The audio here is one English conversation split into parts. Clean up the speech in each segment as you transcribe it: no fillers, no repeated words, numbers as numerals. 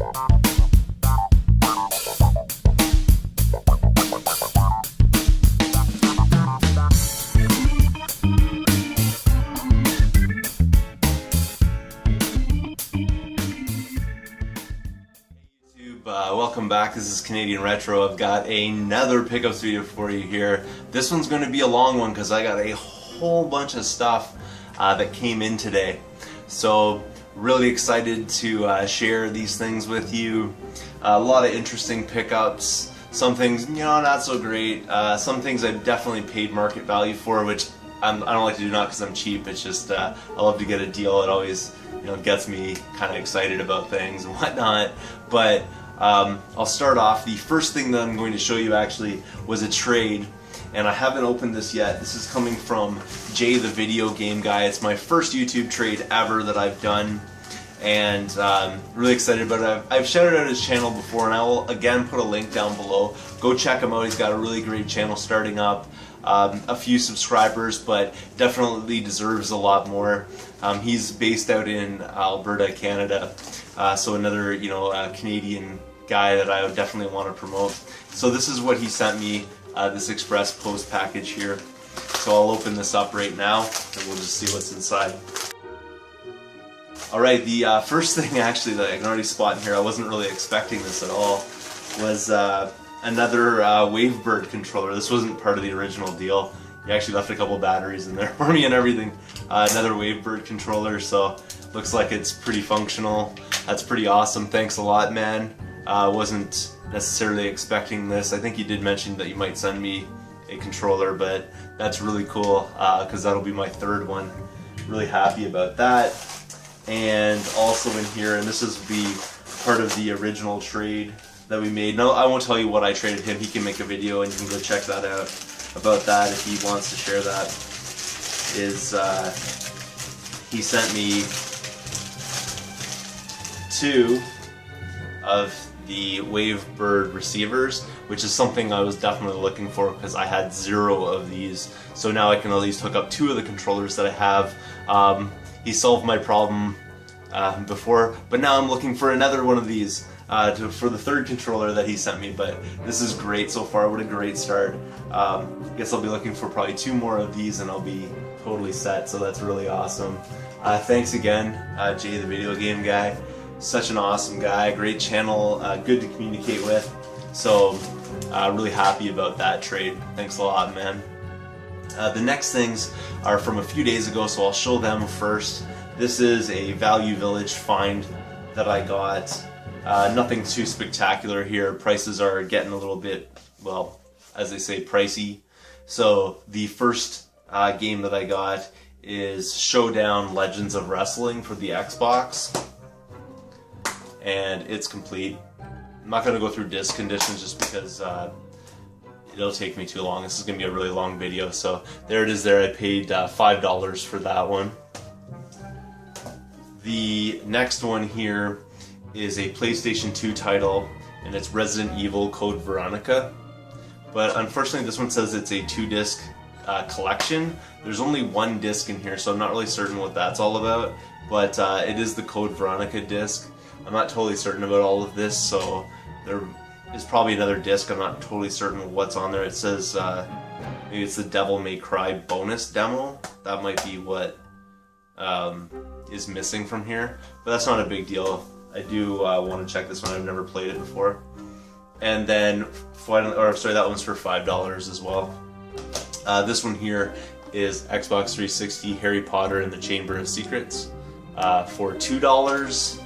Welcome back. This is Canadian Retro. I've got another pickups video for you here. This one's going to be a long one because I got a whole bunch of stuff that came in today. So really excited to share these things with you. A lot of interesting pickups. Some things, not so great. Some things I definitely paid market value for, which I don't like to do, not because I'm cheap. It's just I love to get a deal. It always gets me kind of excited about things and whatnot. But I'll start off. The first thing that I'm going to show you actually was a trade, and I haven't opened this yet. This is coming from Jaythevideogameguy. It's my first YouTube trade ever that I've done, and really excited about it. I've shouted out his channel before, and I will again put a link down below. Go check him out. He's got a really great channel starting up. A few subscribers, but definitely deserves a lot more. He's based out in Alberta, Canada, so another Canadian guy that I would definitely want to promote. So this is what he sent me, this express post package here. So I'll open this up right now and we'll just see what's inside. Alright, the first thing actually that I can already spot in here, I wasn't really expecting this at all, was another Wavebird controller. This wasn't part of the original deal. He actually left a couple batteries in there for me and everything. Another Wavebird controller, so looks like it's pretty functional. That's pretty awesome. Thanks a lot, man. Wasn't necessarily expecting this. I think you did mention that you might send me a controller, but that's really cool because that'll be my third one. Really happy about that. And also in here, and this is the part of the original trade that we made. No, I won't tell you what I traded him. He can make a video and you can go check that out about that if he wants to share that. He sent me 2 of the Wavebird receivers, which is something I was definitely looking for because I had 0 of these. So now I can at least hook up 2 of the controllers that I have. He solved my problem before, but now I'm looking for another one of these for the third controller that he sent me. But this is great so far. What a great start. Guess I'll be looking for probably 2 more of these and I'll be totally set, so that's really awesome. Thanks again, Jaythevideogameguy. Such an awesome guy, great channel, good to communicate with. So really happy about that trade. Thanks a lot, man. The next things are from a few days ago, so I'll show them first. This is a Value Village find that I got. Nothing too spectacular here. Prices are getting a little bit, well, as they say, pricey. So the first game that I got is Showdown Legends of Wrestling for the Xbox. And it's complete. I'm not going to go through disc conditions just because it'll take me too long. This is going to be a really long video. So there it is there. I paid $5 for that one. The next one here is a PlayStation 2 title, and it's Resident Evil Code Veronica. But unfortunately this one says it's a 2-disc collection. There's only 1 disc in here, so I'm not really certain what that's all about. But it is the Code Veronica disc. I'm not totally certain about all of this, so there is probably another disc. I'm not totally certain what's on there. It says maybe it's the Devil May Cry bonus demo. That might be what is missing from here, but that's not a big deal. I do want to check this one. I've never played it before. And then finally, that one's for $5 as well. This one here is Xbox 360 Harry Potter and the Chamber of Secrets for $2.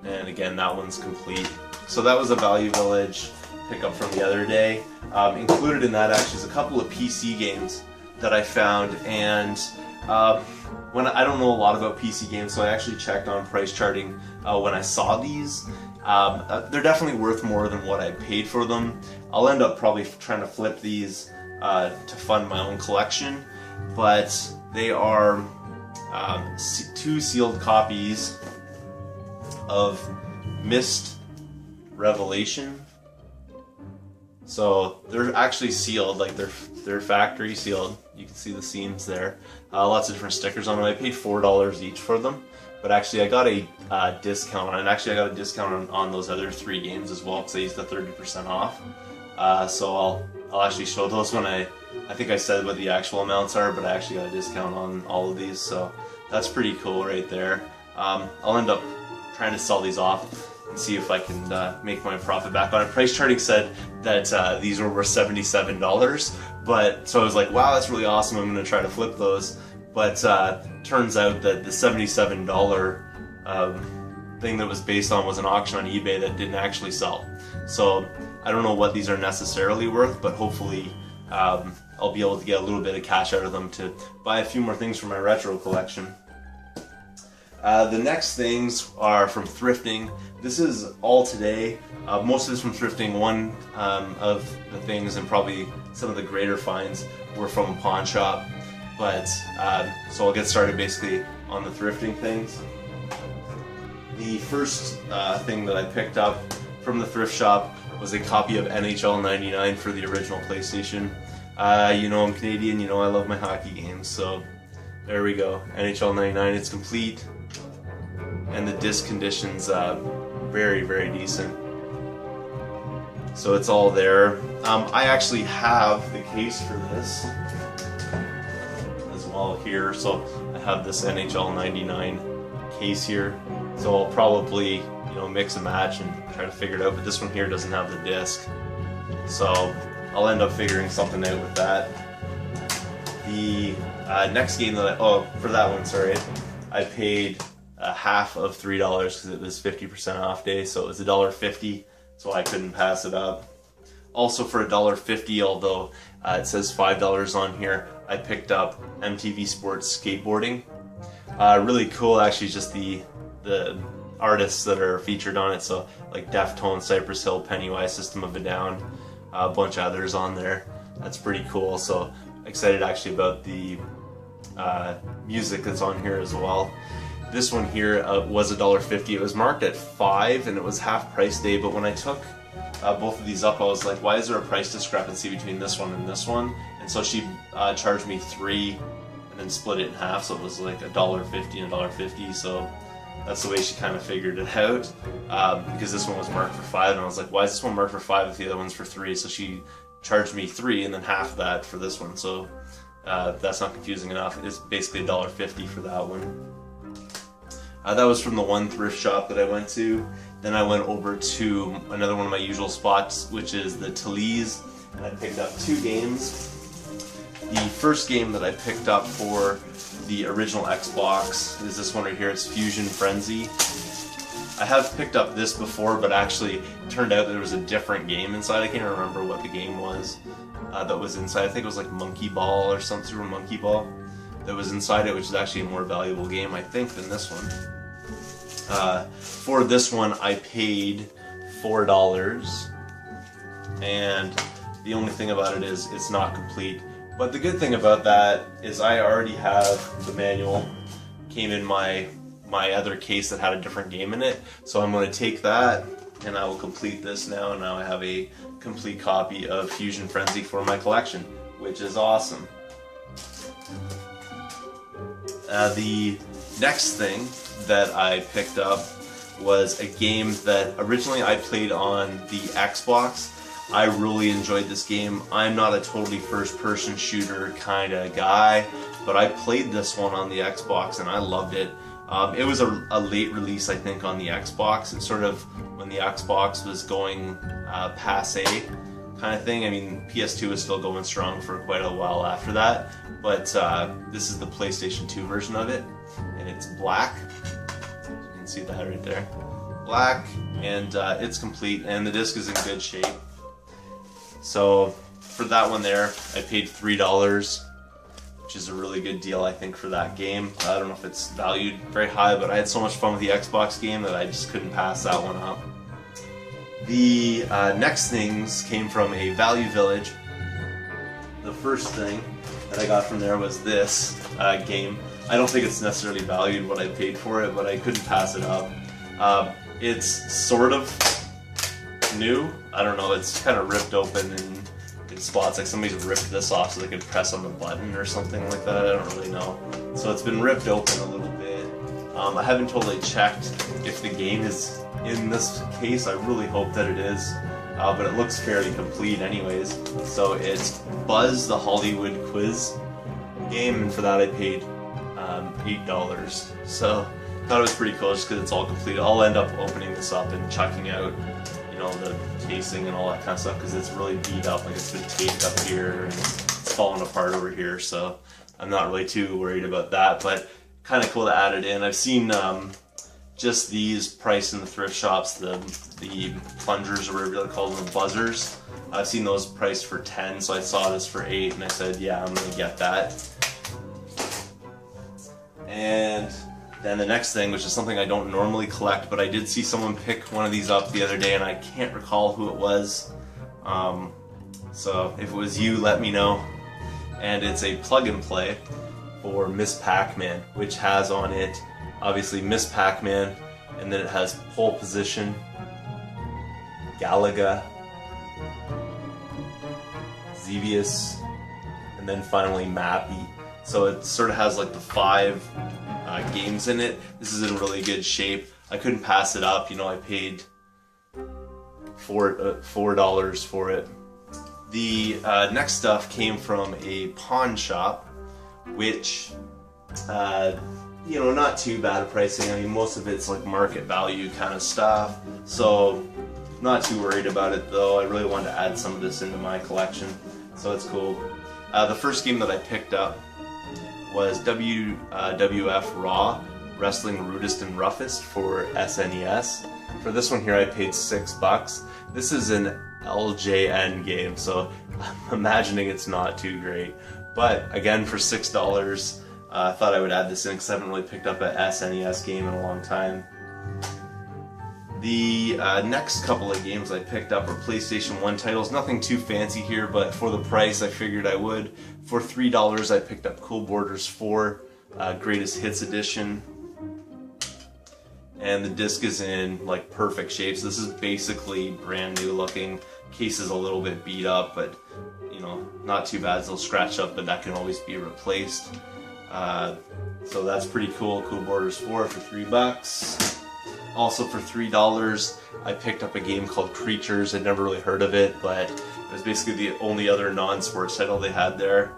And again, that one's complete. So that was a Value Village pickup from the other day. Included in that actually is a couple of PC games that I found, and when I don't know a lot about PC games, so I actually checked on price charting when I saw these. They're definitely worth more than what I paid for them. I'll end up probably trying to flip these to fund my own collection, but they are 2 sealed copies of Mist Revelation. So they're actually sealed, like they're factory sealed. You can see the seams there. Lots of different stickers on them. I paid $4 each for them, but actually I got a discount on it. Actually, I got a discount on those other 3 games as well because I used the 30% off. So I'll actually show those when I think I said what the actual amounts are, but I actually got a discount on all of these, so that's pretty cool right there. I'll end up trying to sell these off and see if I can make my profit back on it. Price charting said that these were worth $77, but so I was like, wow, that's really awesome. I'm going to try to flip those. But turns out that the $77 thing that was based on was an auction on eBay that didn't actually sell. So I don't know what these are necessarily worth, but hopefully I'll be able to get a little bit of cash out of them to buy a few more things for my retro collection. The next things are from thrifting. This is all today. Most of this from thrifting. One of the things, and probably some of the greater finds, were from a pawn shop. But so I'll get started basically on the thrifting things. The first thing that I picked up from the thrift shop was a copy of NHL 99 for the original PlayStation. You know I'm Canadian, you know I love my hockey games, so there we go. NHL 99, it's complete, and the disc condition's very, very decent. So it's all there. I actually have the case for this as well here, so I have this NHL 99 case here. So I'll probably, you know, mix and match and try to figure it out, but this one here doesn't have the disc. So I'll end up figuring something out with that. The next game that for that one, sorry, I paid half of $3 because it was 50% off day, so it was $1.50, so I couldn't pass it up. Also for $1.50, although it says $5 on here, I picked up MTV Sports Skateboarding. Really cool, actually, just the artists that are featured on it, so like Deftones, Cypress Hill, Pennywise, System of a Down, a bunch of others on there. That's pretty cool, so excited actually about the music that's on here as well. This one here was $1.50. It was marked at $5 and it was half price day, but when I took both of these up, I was like, why is there a price discrepancy between this one and this one? And so she charged me $3 and then split it in half, so it was like $1.50 and $1.50, so that's the way she kind of figured it out, because this one was marked for $5, and I was like, why is this one marked for $5 if the other one's for $3? So she charged me $3 and then half of that for this one, so that's not confusing enough. It's basically $1.50 for that one. That was from the one thrift shop that I went to. Then I went over to another one of my usual spots, which is the Talese, and I picked up 2 games. The first game that I picked up for the original Xbox is this one right here. It's Fusion Frenzy. I have picked up this before, but actually it turned out there was a different game inside. I can't remember what the game was that was inside. I think it was like Monkey Ball or something, Super Monkey Ball, that was inside it, which is actually a more valuable game, I think, than this one. For this one, I paid $4, and the only thing about it is it's not complete. But the good thing about that is I already have the manual. Came in my other case that had a different game in it, so I'm going to take that and I will complete this now. And now I have a complete copy of Fusion Frenzy for my collection, which is awesome. The next thing that I picked up was a game that originally I played on the Xbox. I really enjoyed this game. I'm not a totally first-person shooter kind of guy, but I played this one on the Xbox and I loved it. It was a late release, I think, on the Xbox. It's sort of when the Xbox was going passé kind of thing. I mean, PS2 was still going strong for quite a while after that, but this is the PlayStation 2 version of it, and it's black. You can see that right there. Black, and it's complete, and the disc is in good shape. So for that one there, I paid $3, which is a really good deal, I think, for that game. I don't know if it's valued very high, but I had so much fun with the Xbox game that I just couldn't pass that one up. The next things came from a Value Village. The first thing that I got from there was this game. I don't think it's necessarily valued what I paid for it, but I couldn't pass it up. It's sort of new. I don't know, it's kind of ripped open in spots, like somebody's ripped this off so they could press on the button or something like that. I don't really know. So it's been ripped open a little bit. I haven't totally checked if the game is in this case. I really hope that it is, but it looks fairly complete anyways. So it's Buzz the Hollywood Quiz game, and for that I paid $8. So I thought it was pretty cool just because it's all complete. I'll end up opening this up and checking out, you know, the casing and all that kind of stuff, because it's really beat up. Like, it's been taped up here and it's falling apart over here, so I'm not really too worried about that, but kind of cool to add it in. I've seen just these priced in the thrift shops, the plungers, or whatever they call them, the buzzers. I've seen those priced for 10, so I saw this for 8 and I said, yeah, I'm gonna get that. And then the next thing, which is something I don't normally collect, but I did see someone pick one of these up the other day and I can't recall who it was. So if it was you, let me know. And it's a plug and play for Miss Pac-Man, which has on it obviously Miss Pac-Man, and then it has Pole Position, Galaga, Xevious, and then finally Mappy. So it sort of has like the 5 games in it. This is in really good shape. I couldn't pass it up. You know, I paid $4 for it. The next stuff came from a pawn shop, which, you know, not too bad pricing. I mean, most of it's like market value kind of stuff, so not too worried about it though. I really wanted to add some of this into my collection, so it's cool. The first game that I picked up was WWF Raw, Wrestling Rudest and Roughest for SNES. For this one here I paid $6. This is an LJN game, so I'm imagining it's not too great. But again, for $6, I thought I would add this in because I haven't really picked up an SNES game in a long time. The next couple of games I picked up are PlayStation 1 titles. Nothing too fancy here, but for the price I figured I would. For $3 I picked up Cool Borders 4 Greatest Hits Edition. And the disc is in like perfect shape. So this is basically brand new looking. Case is a little bit beat up, but you know, not too bad. It's a little scratched up, but that can always be replaced. So that's pretty cool. Cool Borders 4 for $3. Also for $3, I picked up a game called Creatures. I'd never really heard of it, but it was basically the only other non-sports title they had there.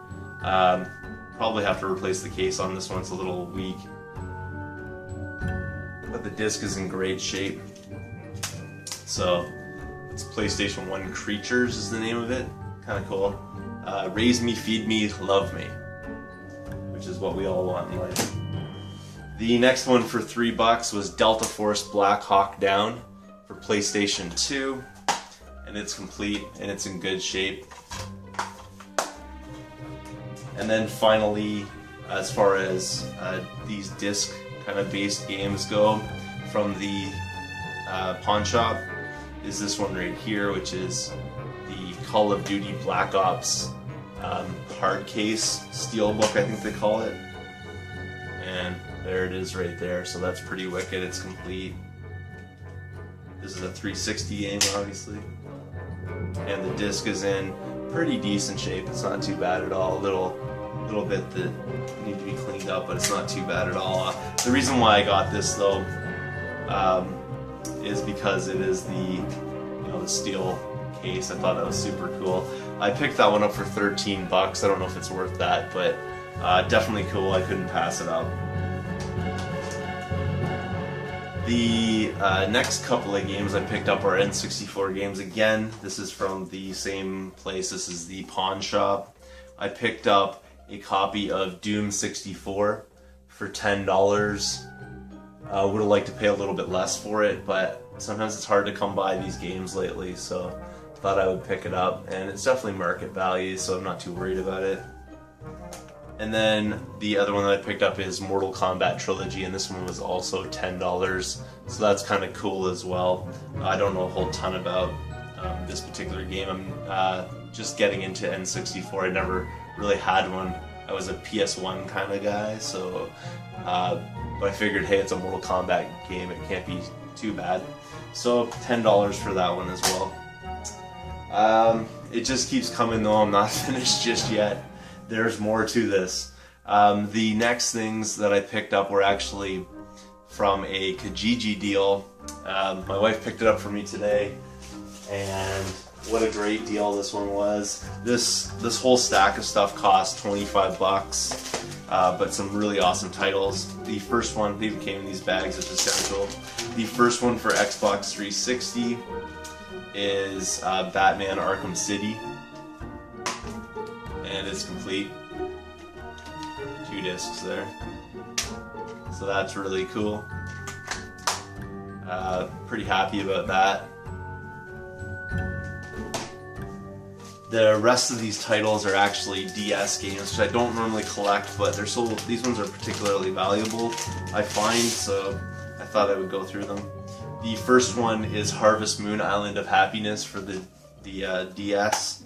Probably have to replace the case on this one. It's a little weak, but the disc is in great shape. So it's PlayStation 1 Creatures is the name of it. Kind of cool. Raise me, feed me, love me, which is what we all want in life. The next one for $3 was Delta Force Black Hawk Down for PlayStation 2, and it's complete and it's in good shape. And then finally, as far as these disc kind of based games go from the pawn shop, is this one right here, which is the Call of Duty Black Ops hard case steelbook, I think they call it. And there it is right there, so that's pretty wicked. It's complete. This is a 360 game, obviously. And the disc is in pretty decent shape. It's not too bad at all. A little bit that need to be cleaned up, but it's not too bad at all. The reason why I got this though is because it is the steel case. I thought that was super cool. I picked that one up for $13. I don't know if it's worth that, but definitely cool. I couldn't pass it up. The next couple of games I picked up are N64 games. Again, this is from the same place. This is the pawn shop. I picked up a copy of Doom 64 for $10. Would have liked to pay a little bit less for it, but sometimes it's hard to come by these games lately, so thought I would pick it up, and it's definitely market value, so I'm not too worried about it. And then the other one that I picked up is Mortal Kombat Trilogy, and this one was also $10, so that's kind of cool as well. I don't know a whole ton about this particular game. I'm just getting into N64. I never really had one. I was a PS1 kind of guy, so but I figured, hey, it's a Mortal Kombat game, it can't be too bad. So $10 for that one as well. It just keeps coming though. I'm not finished just yet. There's more to this. The next things that I picked up were actually from a Kijiji deal. My wife picked it up for me today, and what a great deal this one was. This whole stack of stuff cost 25 bucks, but some really awesome titles. The first one, they even came in these bags, it's essential. The first one for Xbox 360 is Batman Arkham City, and it's complete. 2 discs there, so that's really cool. Pretty happy about that. The rest of these titles are actually DS games, which I don't normally collect, but they're so, these ones are particularly valuable, I find, so I thought I would go through them. The first one is Harvest Moon Island of Happiness for the DS,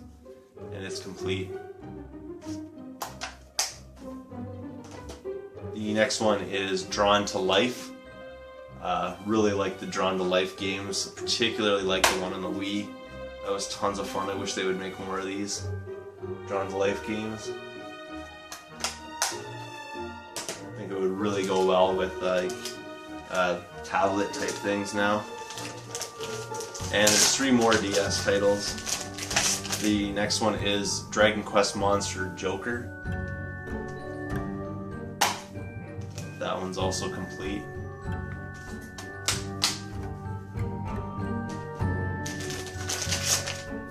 and it's complete. The next one is Drawn to Life. Really like the Drawn to Life games, particularly like the one on the Wii. That was tons of fun. I wish they would make more of these Drawn to Life games. I think it would really go well with like tablet type things now. And there's 3 more DS titles. The next one is Dragon Quest Monster Joker. That one's also complete.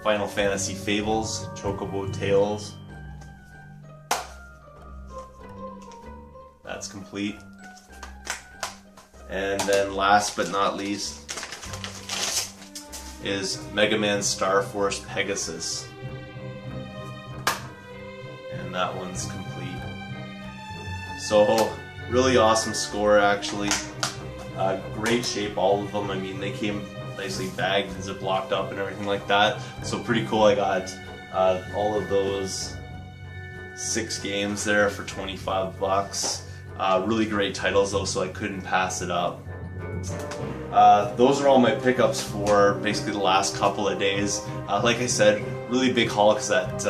Final Fantasy Fables, Chocobo Tales. That's complete. And then last but not least is Mega Man Star Force Pegasus. And that one's complete. So, really awesome score actually. Great shape, all of them. I mean, they came nicely bagged and ziplocked up and everything like that. So pretty cool. I got all of those 6 games there for 25 bucks. Really great titles though, so I couldn't pass it up. Those are all my pickups for basically the last couple of days. Like I said, really big haul because that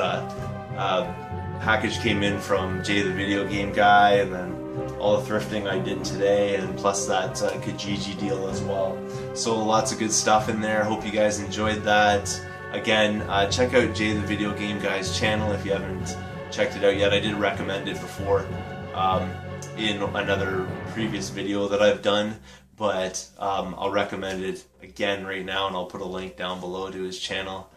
package came in from Jaythevideogameguy, and then all the thrifting I did today, and plus that Kijiji deal as well. So lots of good stuff in there. Hope you guys enjoyed that. Again, check out Jaythevideogameguy's channel if you haven't checked it out yet. I did recommend it before in another previous video that I've done, but I'll recommend it again right now, and I'll put a link down below to his channel.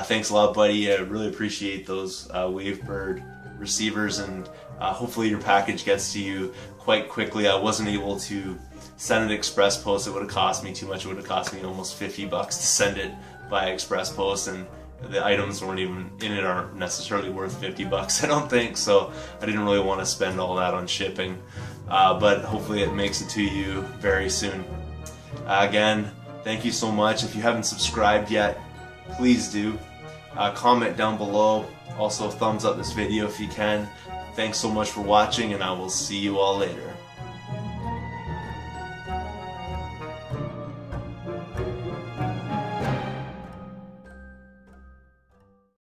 Thanks a lot, buddy. I really appreciate those Wavebird receivers, and hopefully your package gets to you quite quickly. I wasn't able to send an express post. It would have cost me too much. It would have cost me almost 50 bucks to send it by express post, and the items weren't even in it aren't necessarily worth 50 bucks, I don't think, so I didn't really want to spend all that on shipping. But hopefully it makes it to you very soon. Again, thank you so much. If you haven't subscribed yet, please do. Comment down below. Also thumbs up this video if you can. Thanks so much for watching, and I will see you all later.